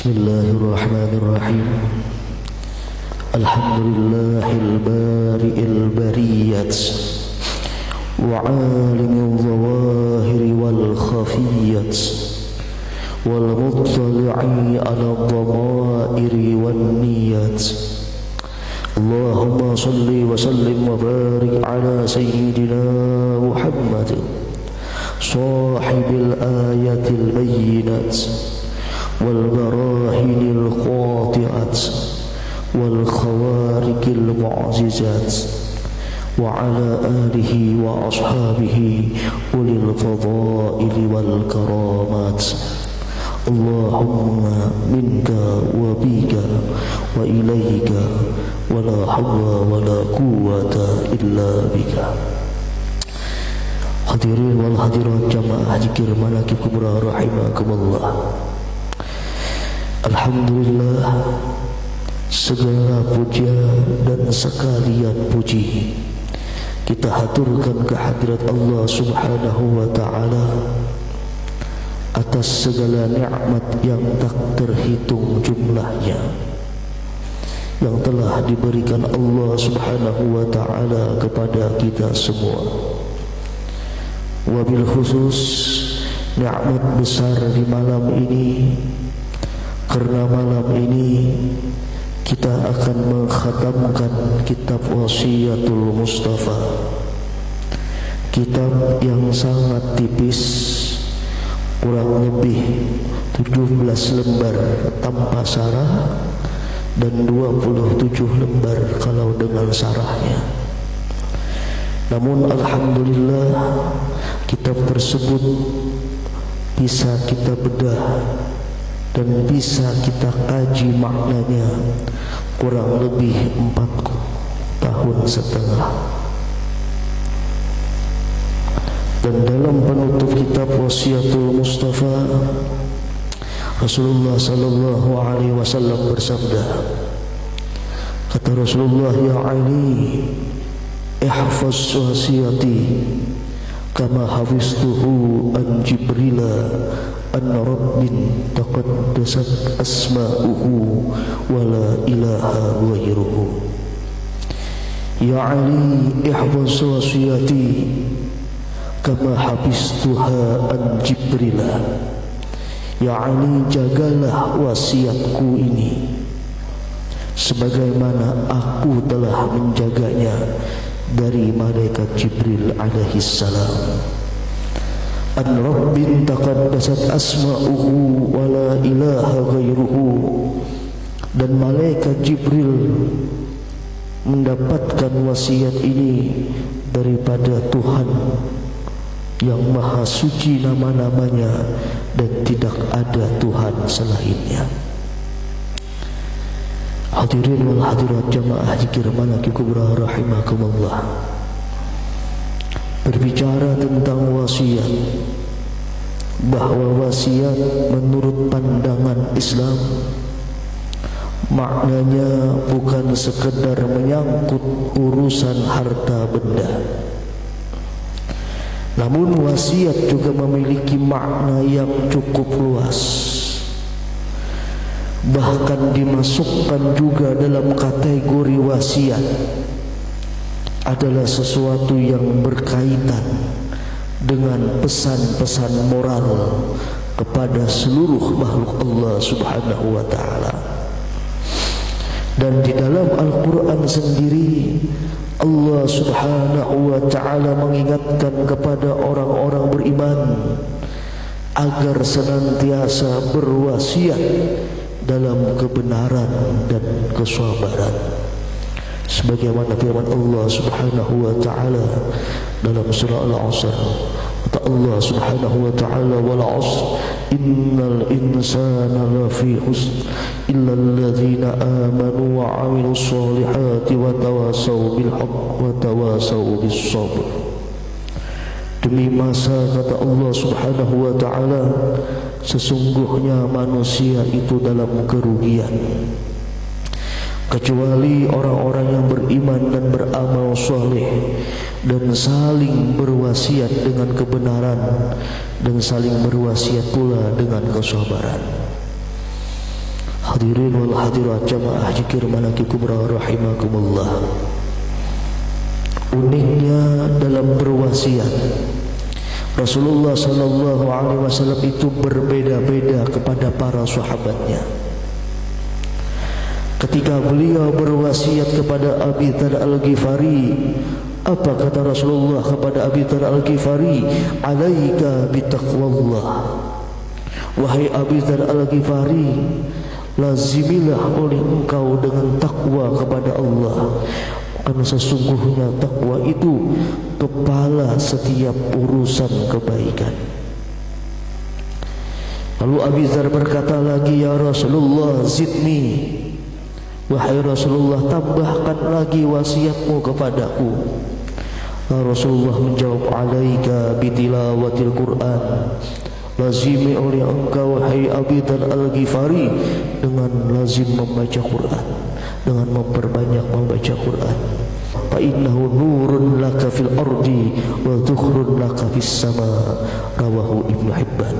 Bismillahirrahmanirrahim. Alhamdulillahil bari'il bariyat wa 'alimil zawahiri wal khafiyat wal muttali'i 'ala dhamairi wan niyat. Allahumma salli wa sallim wa barik 'ala sayyidina Muhammad sahibil ayatil bayyinat wal barahinil qati'at wal khawarikil mu'jizat wa ala alihi wa ashabihi ulil fadaili wal karamat. Allahumma minka wa bika wa ilaika wa la hawla wa la quwwata illa bika. Hadirin wal hadirat jamaah zikir manaqib kubra rahimakumullah. Alhamdulillah, segala puja dan sekalian puji kita haturkan kehadirat Allah Subhanahu wa ta'ala atas segala nikmat yang tak terhitung jumlahnya yang telah diberikan Allah Subhanahu wa ta'ala kepada kita semua. Wabil khusus nikmat besar di malam ini, karena malam ini kita akan mengkhatamkan kitab Wasiyatul Mustafa, kitab yang sangat tipis, kurang lebih 17 lembar tanpa sarah dan 27 lembar kalau dengan sarahnya. Namun alhamdulillah kitab tersebut bisa kita bedah dan bisa kita kaji maknanya kurang lebih 4 tahun setengah. Dan dalam penutup kitab Wasiyatul Mustafa, Rasulullah sallallahu alaihi wasallam bersabda, kata Rasulullah, ya Ali, ihfaz wasiyati kama hafiztuhu an Jibrila an rabbin taqaddasat asma'uhu wa la ilaha ghairuhu. Ya Ali, ihfaz wasiyati kama hafiztuha an Jibrila. Ya Ali, jagalah wasiatku ini sebagaimana aku telah menjaganya dari malaikat Jibril alaihi salam. An rabbin taqaddasat asma'uhu wa la ilaha ghairuhu. Dan malaikat Jibril mendapatkan wasiat ini daripada Tuhan yang maha suci nama-namanya dan tidak ada Tuhan selainnya. Hadirin wal hadirat jamaah zikir manaqib kubra rahimakumullah. Berbicara tentang wasiat, bahwa wasiat menurut pandangan Islam maknanya bukan sekedar menyangkut urusan harta benda, namun wasiat juga memiliki makna yang cukup luas, bahkan dimasukkan juga dalam kategori wasiat adalah sesuatu yang berkaitan dengan pesan-pesan moral kepada seluruh makhluk Allah Subhanahu wa ta'ala. Dan di dalam Al-Quran sendiri Allah Subhanahu wa ta'ala mengingatkan kepada orang-orang beriman agar senantiasa berwasiat dalam kebenaran dan kesabaran, sebagaimana firman Allah Subhanahu wa ta'ala dalam surah Al-Asr. Kata Allah Subhanahu wa ta'ala, wal 'asr innal insana lafi khusr illa alladhina amanu wa 'amilus solihati wa tawasaw bil haqq wa tawasaw bis sabr. Demi masa, kata Allah Subhanahu wa ta'ala, sesungguhnya manusia itu dalam kerugian kecuali orang-orang yang beriman dan beramal soleh dan saling berwasiat dengan kebenaran dan saling berwasiat pula dengan kesabaran. Hadirin wal hadirat jamaah zikir Malaki Kubra rahimakumullah. Uniknya dalam berwasiat, Rasulullah sallallahu alaihi wasallam itu berbeda-beda kepada para sahabatnya. Ketika beliau berwasiat kepada Abi Dzar Al-Ghifari, apa kata Rasulullah kepada Abi Dzar Al-Ghifari? Alaika bitaqwallah. Wahai Abi Dzar Al-Ghifari, lazimilah oleh engkau dengan takwa kepada Allah, karena sesungguhnya takwa itu kepala setiap urusan kebaikan. Lalu Abi Dzar berkata lagi, ya Rasulullah zidni. Wahai Rasulullah, tambahkan lagi wasiatmu kepadaku. Rasulullah menjawab, alaika bitilawatil Quran. Lazimi oleh engkau wahai Abi Dzar Al-Ghifari dengan lazim membaca Quran, dengan memperbanyak membaca Quran. Fa innahu nurun laka fil ardi wa dzukhrun laka fis sama. Rawahu Ibnu Hibban.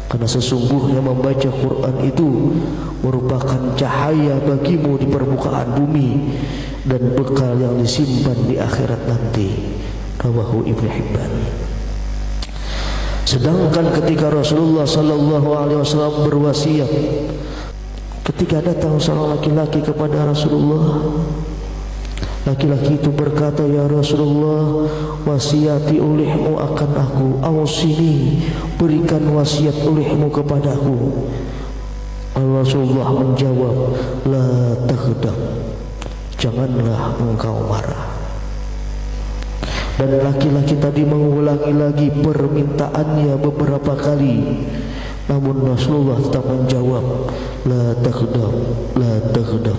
Karena sesungguhnya membaca Quran itu merupakan cahaya bagimu di permukaan bumi dan bekal yang disimpan di akhirat nanti. Rawahu Ibnu Hibban. Sedangkan ketika Rasulullah sallallahu alaihi wasallam berwasiat, ketika datang seorang laki-laki kepada Rasulullah, laki-laki itu berkata, ya Rasulullah, wasiati olehmu akan aku, ausini, berikan wasiat olehmu kepadaku. Rasulullah menjawab, la taghdab, janganlah engkau marah. Dan laki-laki tadi mengulangi lagi permintaannya beberapa kali, namun Rasulullah tetap menjawab, la taghdab, la taghdab,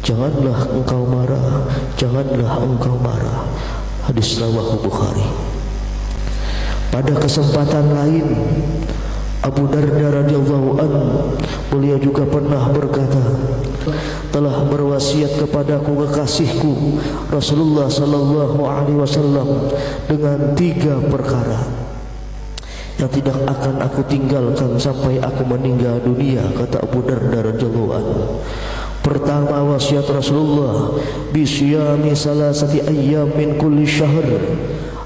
janganlah engkau marah, janganlah engkau marah. Hadis rawahu Bukhari. Pada kesempatan lain, Abu Darda radhiyallahu anhu, beliau juga pernah berkata, telah berwasiat kepadaku kekasihku Rasulullah sallallahu alaihi wasallam dengan 3 perkara yang tidak akan aku tinggalkan sampai aku meninggal dunia, kata Abu Darda radhiyallahu anhu. Pertama, wasiat Rasulullah bisyami salasati ayyam min kulli syahr.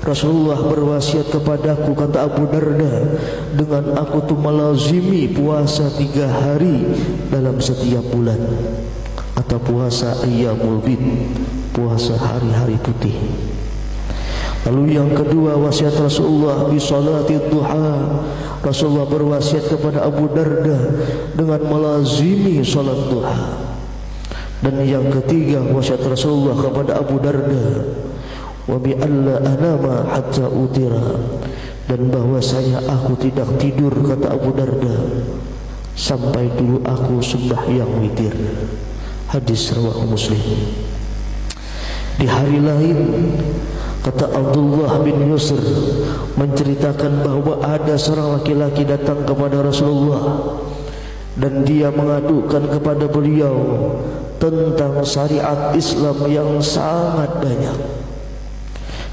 Rasulullah berwasiat kepadaku, kata Abu Darda, dengan aku tuh melazimi puasa 3 hari dalam setiap bulan, atau puasa ayyamul bid, puasa hari-hari putih. Lalu yang kedua, wasiat Rasulullah bi salati duha. Rasulullah berwasiat kepada Abu Darda dengan melazimi salat duha. Dan yang ketiga, wasiat Rasulullah kepada Abu Darda, wa bi alla anama hatta utira, dan bahwasanya aku tidak tidur, kata Abu Darda, sampai dulu aku sembahyang witir. Hadis riwayat Muslim. Di hari lain, kata Abdullah bin Yusr menceritakan bahwa ada seorang laki-laki datang kepada Rasulullah dan dia mengadukan kepada beliau tentang syariat Islam yang sangat banyak.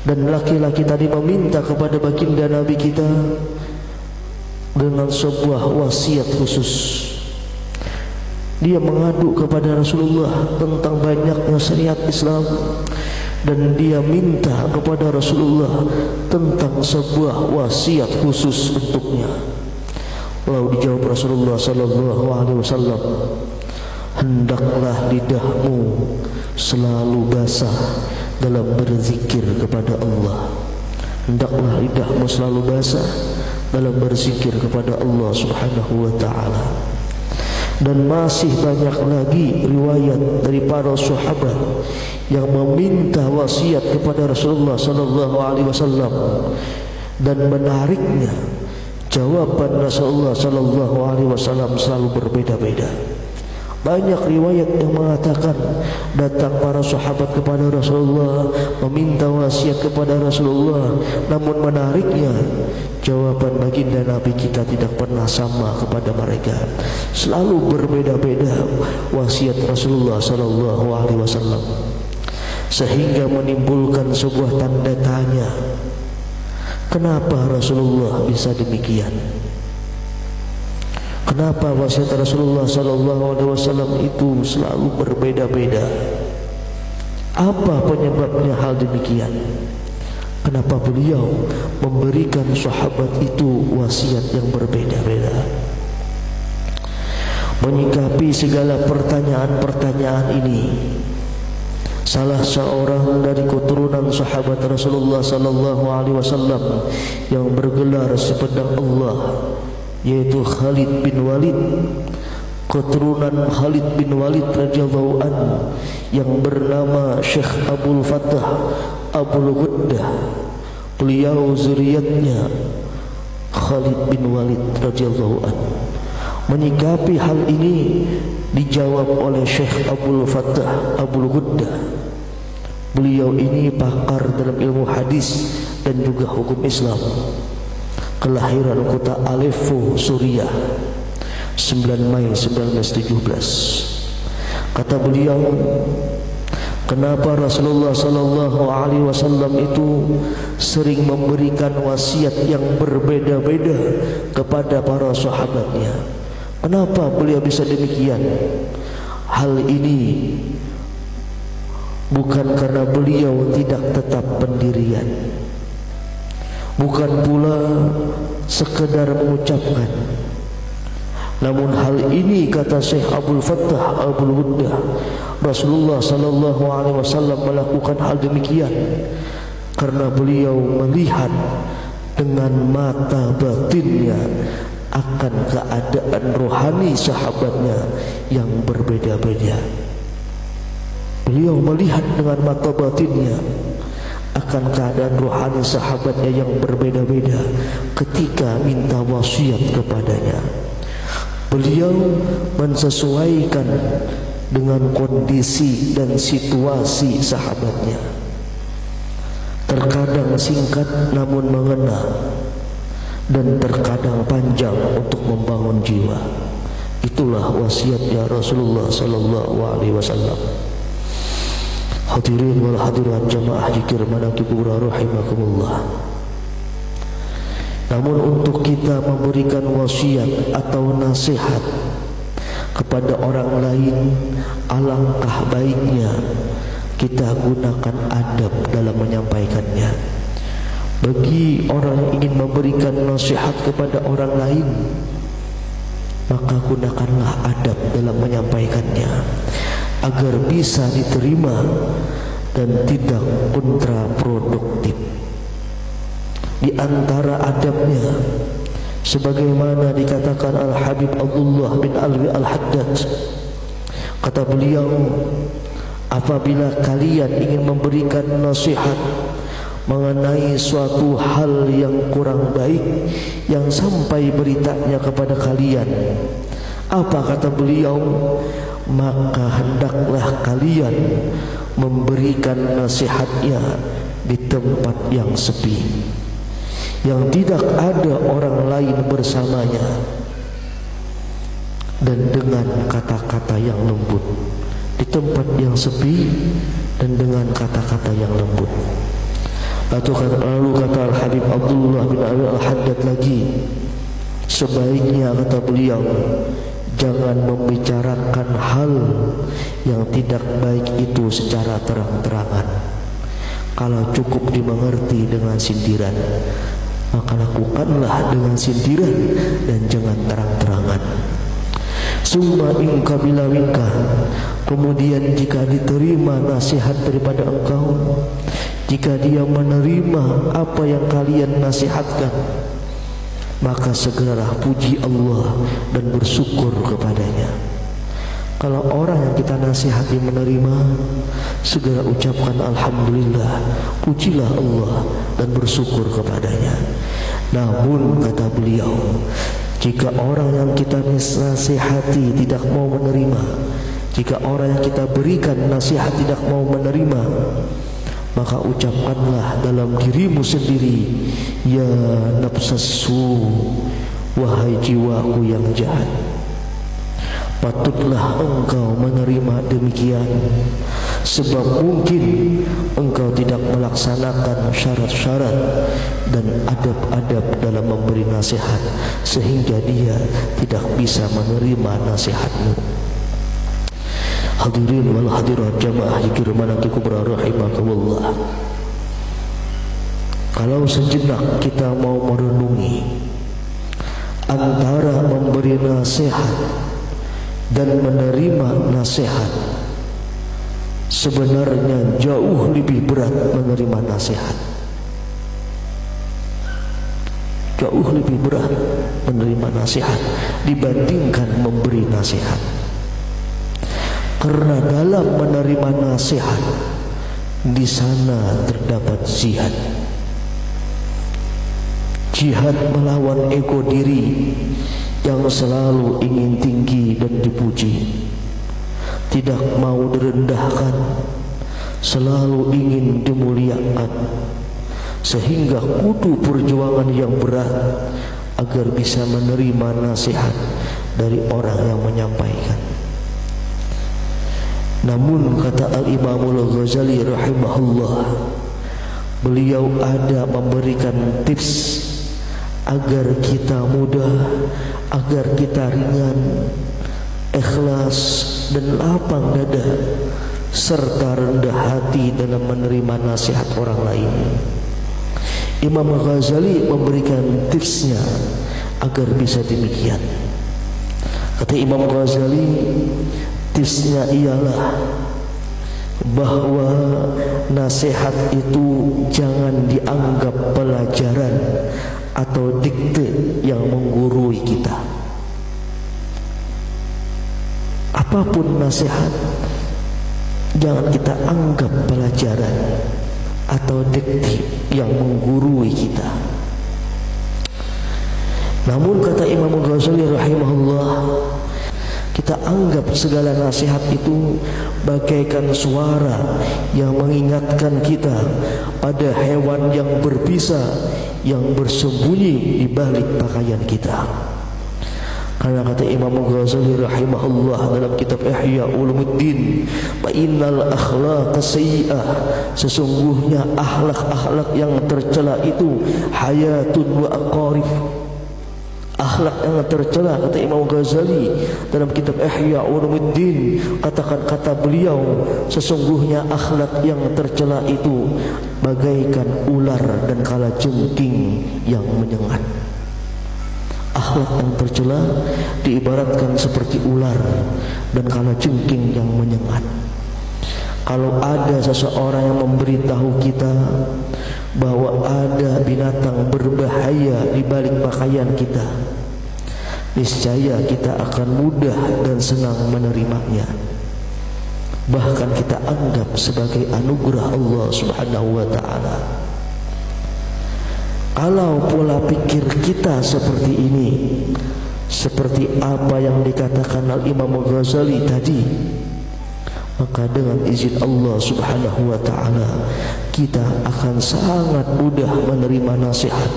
Dan laki-laki tadi meminta kepada baginda Nabi kita dengan sebuah wasiat khusus. Dia mengadu kepada Rasulullah tentang banyaknya syariat Islam, dan dia minta kepada Rasulullah tentang sebuah wasiat khusus untuknya. Lalu dijawab Rasulullah sallallahu alaihi wasallam, hendaklah lidahmu selalu basah dalam berzikir kepada Allah. Hendaklah lidahmu selalu basah dalam berzikir kepada Allah Subhanahu wa taala. Dan masih banyak lagi riwayat dari para sahabat yang meminta wasiat kepada Rasulullah sallallahu alaihi wasallam, dan menariknya jawaban Rasulullah sallallahu alaihi wasallam selalu berbeda-beda. Banyak riwayat yang mengatakan datang para sahabat kepada Rasulullah meminta wasiat kepada Rasulullah, namun menariknya jawaban baginda Nabi kita tidak pernah sama kepada mereka. Selalu berbeda-beda wasiat Rasulullah sallallahu alaihi wasallam, sehingga menimbulkan sebuah tanda tanya, kenapa Rasulullah bisa demikian? Kenapa wasiat Rasulullah SAW itu selalu berbeda-beda? Apa penyebabnya hal demikian? Kenapa beliau memberikan sahabat itu wasiat yang berbeda-beda? Menyikapi segala pertanyaan-pertanyaan ini, salah seorang dari keturunan sahabat Rasulullah SAW yang bergelar sepedang Allah, yaitu Khalid bin Walid, keturunan Khalid bin Walid radhiyallahu anhu, yang bernama Syekh Abdul Fattah Abul Ghuddah. Beliau zuriatnya Khalid bin Walid radhiyallahu anhu. Menyikapi hal ini dijawab oleh Syekh Abdul Fattah Abul Ghuddah. Beliau ini pakar dalam ilmu hadis dan juga hukum Islam. Kelahiran kota Aleppo, Suriah, 9 Mei 1917. Kata beliau, kenapa Rasulullah SAW itu sering memberikan wasiat yang berbeda-beda kepada para sahabatnya? Kenapa beliau bisa demikian? Hal ini bukan karena beliau tidak tetap pendirian, bukan pula sekedar mengucapkan. Namun hal ini, kata Syekh Abdul Fattah Abul Ghuddah, Rasulullah SAW melakukan hal demikian karena beliau melihat dengan mata batinnya akan keadaan rohani sahabatnya yang berbeda-beda. Beliau melihat dengan mata batinnya akan keadaan rohani sahabatnya yang berbeda-beda ketika minta wasiat kepadanya. Beliau mensesuaikan dengan kondisi dan situasi sahabatnya. Terkadang singkat namun mengena, dan terkadang panjang untuk membangun jiwa. Itulah wasiatnya Rasulullah SAW. Hadirin wal hadirat jamaah zikir manaqib kubra rahimakumullah. Namun untuk kita memberikan wasiat atau nasihat kepada orang lain, alangkah baiknya kita gunakan adab dalam menyampaikannya. Bagi orang yang ingin memberikan nasihat kepada orang lain, maka gunakanlah adab dalam menyampaikannya agar bisa diterima dan tidak kontraproduktif. Di antara adabnya, sebagaimana dikatakan Al-Habib Abdullah bin Alwi Al-Haddad, kata beliau, apabila kalian ingin memberikan nasihat mengenai suatu hal yang kurang baik yang sampai beritanya kepada kalian, apa kata beliau? Maka hendaklah kalian memberikan nasihatnya di tempat yang sepi, yang tidak ada orang lain bersamanya, dan dengan kata-kata yang lembut. Di tempat yang sepi dan dengan kata-kata yang lembut. Lalu kata Al-Habib Abdullah bin Abi Al-Haddad lagi, sebaiknya kata beliau, jangan membicarakan hal yang tidak baik itu secara terang-terangan. Kalau cukup dimengerti dengan sindiran, maka lakukanlah dengan sindiran dan jangan terang-terangan. Summa inka bila minka, kemudian jika diterima nasihat daripada engkau, jika dia menerima apa yang kalian nasihatkan, maka segeralah puji Allah dan bersyukur kepadanya. Kalau orang yang kita nasihati menerima, segera ucapkan Alhamdulillah, pujilah Allah dan bersyukur kepadanya. Namun kata beliau, jika orang yang kita nasihati tidak mau menerima, jika orang yang kita berikan nasihat tidak mau menerima, maka ucapkanlah dalam dirimu sendiri, ya nafsassu, wahai jiwaku yang jahat, patutlah engkau menerima demikian, sebab mungkin engkau tidak melakukan melaksanakan syarat-syarat dan adab-adab dalam memberi nasihat, sehingga dia tidak bisa menerima nasihatmu. Hadirin wal hadirat jamaah zikir manaqib kubra rahimakumullah. Kalau sejenak kita mau merenungi antara memberi nasihat dan menerima nasihat, sebenarnya jauh lebih berat menerima nasihat. Jauh lebih berat menerima nasihat dibandingkan memberi nasihat. Karena dalam menerima nasihat, di sana terdapat jihad. Jihad melawan ego diri yang selalu ingin tinggi dan dipuji, tidak mau direndahkan, selalu ingin dimuliakan, sehingga kudu perjuangan yang berat agar bisa menerima nasihat dari orang yang menyampaikan. Namun kata Al-Imamul Ghazali rahimahullah, beliau ada memberikan tips agar kita mudah, agar kita ringan, ikhlas dan lapang dada, serta rendah hati dalam menerima nasihat orang lain. Imam Ghazali memberikan tipsnya agar bisa demikian. Kata Imam Ghazali, tipsnya ialah bahwa nasihat itu jangan dianggap pelajaran atau dikte yang menggurui kita. Apapun nasihat, jangan kita anggap pelajaran atau dikte yang menggurui kita. Namun kata Imam Ghazali rahimahullah, kita anggap segala nasihat itu bagaikan suara yang mengingatkan kita pada hewan yang berbisa yang bersembunyi di balik pakaian kita. Karena kata Imam Ghazali rahimahullah dalam kitab Ihya Ulumuddin, fa innal akhlaq sayyi'ah, sesungguhnya akhlak-akhlak yang tercela itu hayatun wa aqarif. Akhlak yang tercela, kata Imam Ghazali dalam kitab Ihya Ulumuddin, kata beliau, sesungguhnya akhlak yang tercela itu bagaikan ular dan kalajengking yang menyengat. Akhlak yang tercela diibaratkan seperti ular dan kalajengking yang menyengat. Kalau ada seseorang yang memberitahu kita bahwa ada binatang berbahaya di balik pakaian kita, niscaya kita akan mudah dan senang menerimanya. Bahkan kita anggap sebagai anugerah Allah Subhanahu wa ta'ala. Kalau pola pikir kita seperti ini, seperti apa yang dikatakan Al-Imam Ghazali tadi, maka dengan izin Allah Subhanahu wa ta'ala kita akan sangat mudah menerima nasihat,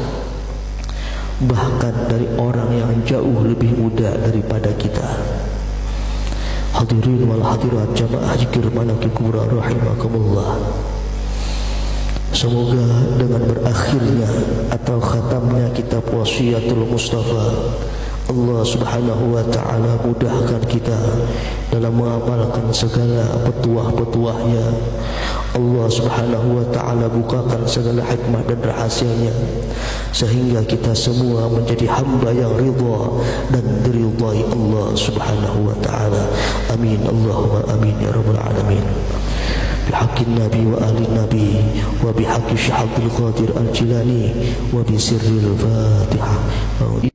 bahkan dari orang yang jauh lebih muda daripada kita. Hadirin wal hadirat jamaah zikir manaqib kubra rahimakumullah. Semoga dengan berakhirnya atau khatamnya kitab Wasiyatul Mustafa, Allah Subhanahu wa ta'ala mudahkan kita dalam mengamalkan segala petuah-petuahnya. Allah Subhanahu wa ta'ala bukakan segala hikmah dan rahasianya, sehingga kita semua menjadi hamba yang ridha dan diridhai Allah Subhanahu wa ta'ala. Amin Allahumma amin ya rabbal alamin. Bihaqqin nabi wa ahli nabi wa bihaqqi Syekh Abdul Qadir Al-Jilani wa bisirril Fatihah.